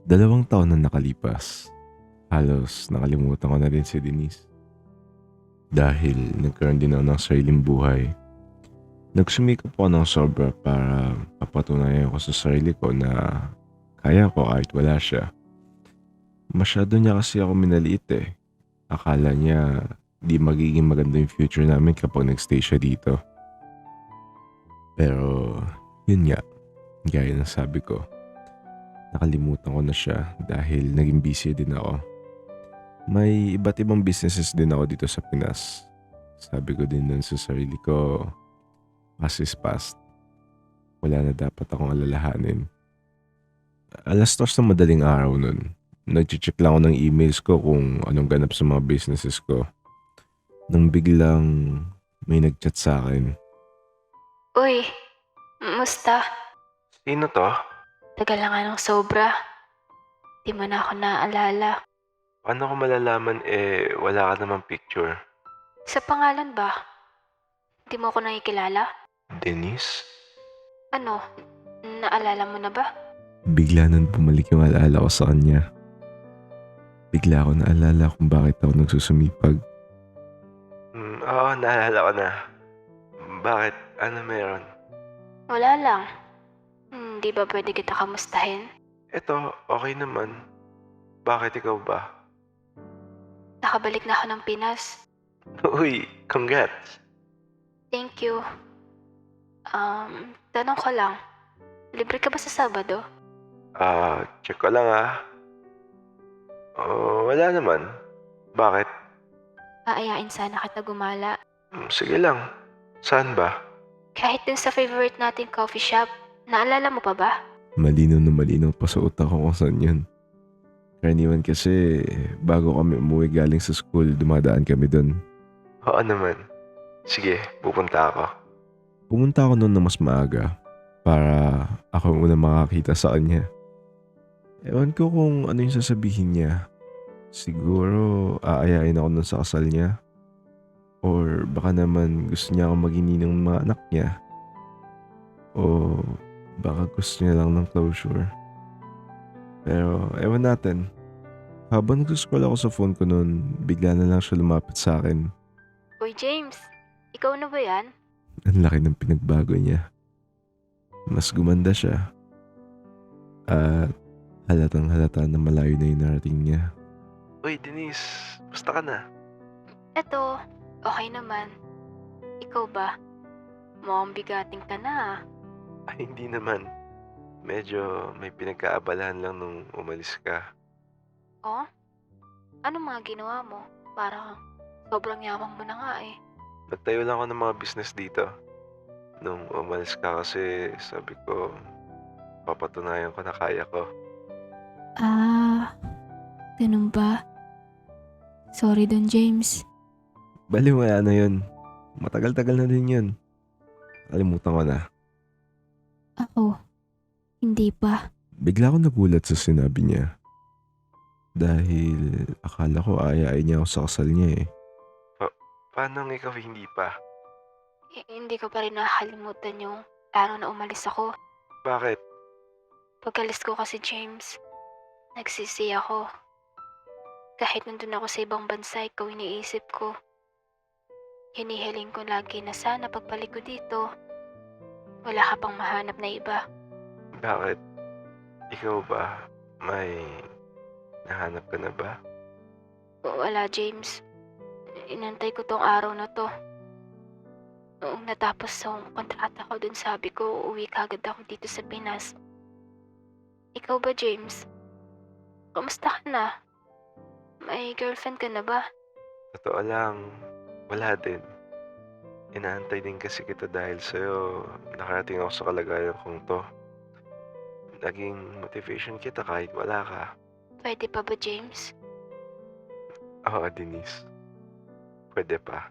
2 taon na nakalipas. Halos nakalimutan ko na din si Denise. Dahil nagkaroon din ako ng sariling buhay. Nagsumikap ako ng sobra para papatunayan ko sa sarili ko na kaya ko kahit wala siya. Masyado niya kasi ako minaliit eh. Akala niya di magiging maganda yung future namin kapag nagstay siya dito. Pero yun nga, gaya ng sabi ko, nakalimutan ko na siya dahil naging busy din ako. May iba't ibang businesses din ako dito sa Pinas. Sabi ko din nun sa sarili ko, past is past. Wala na dapat akong alalahanin. 2:00 na madaling araw nun. Nag-check lang ako ng emails ko kung anong ganap sa mga businesses ko. Nang biglang may nag-chat sa akin. Uy, musta? Sino to? Tagal na nga ng sobra. Di mo na ako naaalala. Paano ko malalaman wala ka namang picture? Sa pangalan ba? Di mo ako nakikilala? Denise? Ano, naalala mo na ba? Bigla nang bumalik yung alaala ko sa kanya. Bigla ako naalala kung bakit ako nagsusumipag. Oo, naalala ko na. Bakit? Ano meron? Wala lang. Di ba pwede kita kamustahin? Eto, okay naman. Bakit ikaw ba? Nakabalik na ako ng Pinas. Uy, congrats. Thank you. Tanong ko lang. Libre ka ba sa Sabado? Check ko lang wala naman. Bakit? Aayain sana kita gumala. Sige lang. Saan ba? Kahit dun sa favorite nating coffee shop. Naalala mo pa ba? Malinaw na malinaw pa sa utak ko kung saan yun. Karaniwan kasi bago kami umuwi galing sa school, dumadaan kami dun. Oo naman. Sige, pupunta ako. Pumunta ako noon na mas maaga para ako ang unang makakita sa kanya. Ewan ko kung ano yung sasabihin niya. Siguro aayain ako nun sa kasal niya. Or baka naman gusto niya akong maging ninong ng mga anak niya. O baka gusto niya lang ng closure. Pero ewan natin. Habang nag-scroll ako sa phone ko noon, bigla na lang siya lumapit sa akin. Uy, James. Ikaw na ba yan? Ang laki ng pinagbago niya. Mas gumanda siya. At halatang halata na malayo na yung narating niya. Uy, Denise. Basta ka na? Eto, okay naman. Ikaw ba? Mukhang bigating ka na. Ay, hindi naman. Medyo may pinagkaabalahan lang nung umalis ka. Oh? Ano mga ginawa mo? Parang sobrang yamang mo na nga eh. Nagtayo lang ako ng mga business dito. Nung umalis ka kasi sabi ko, papatunayan ko na kaya ko. Ganun ba? Sorry dun, James. Baliwala na yun. Matagal-tagal na din yun. Kalimutan ko na. Ako, hindi pa. Bigla ako nagulat sa sinabi niya. Dahil akala ko ayayin niya ako sa kasal niya eh. Paano ikaw hindi pa? Hindi ko pa rin nakakalimutan yung araw na umalis ako. Bakit? Pagkalis ko kasi, James, nagsisi ako. Kahit nandun ako sa ibang bansa, ikaw iniisip ko. Hinihiling ko lagi na sana pagbalik ko dito, wala ka pang mahanap na iba. Bakit? Ikaw ba? May nahanap ka na ba? Wala, James. Inantay ko tong araw na to. Noong natapos ang kontrata ko dun, sabi ko uuwi kagad ako dito sa Pinas. Ikaw ba, James? Kamusta ka na? May girlfriend ka na ba? Totoo lang, wala din. Inaantay din kasi kita dahil sa'yo nakarating ako sa kalagayan kong to. Naging motivation kita kahit wala ka. Pwede pa ba, James? Oo, Denise. Pwede pa.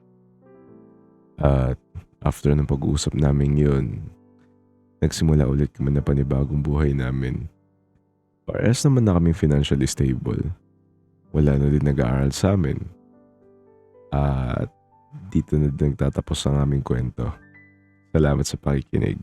At after ng pag-uusap namin yun, nagsimula ulit kami na panibagong buhay namin. Parehas naman na kaming financially stable. Wala na din nag-aaral sa amin. At dito na nagtatapos ang aming kwento. Salamat sa pakikinig.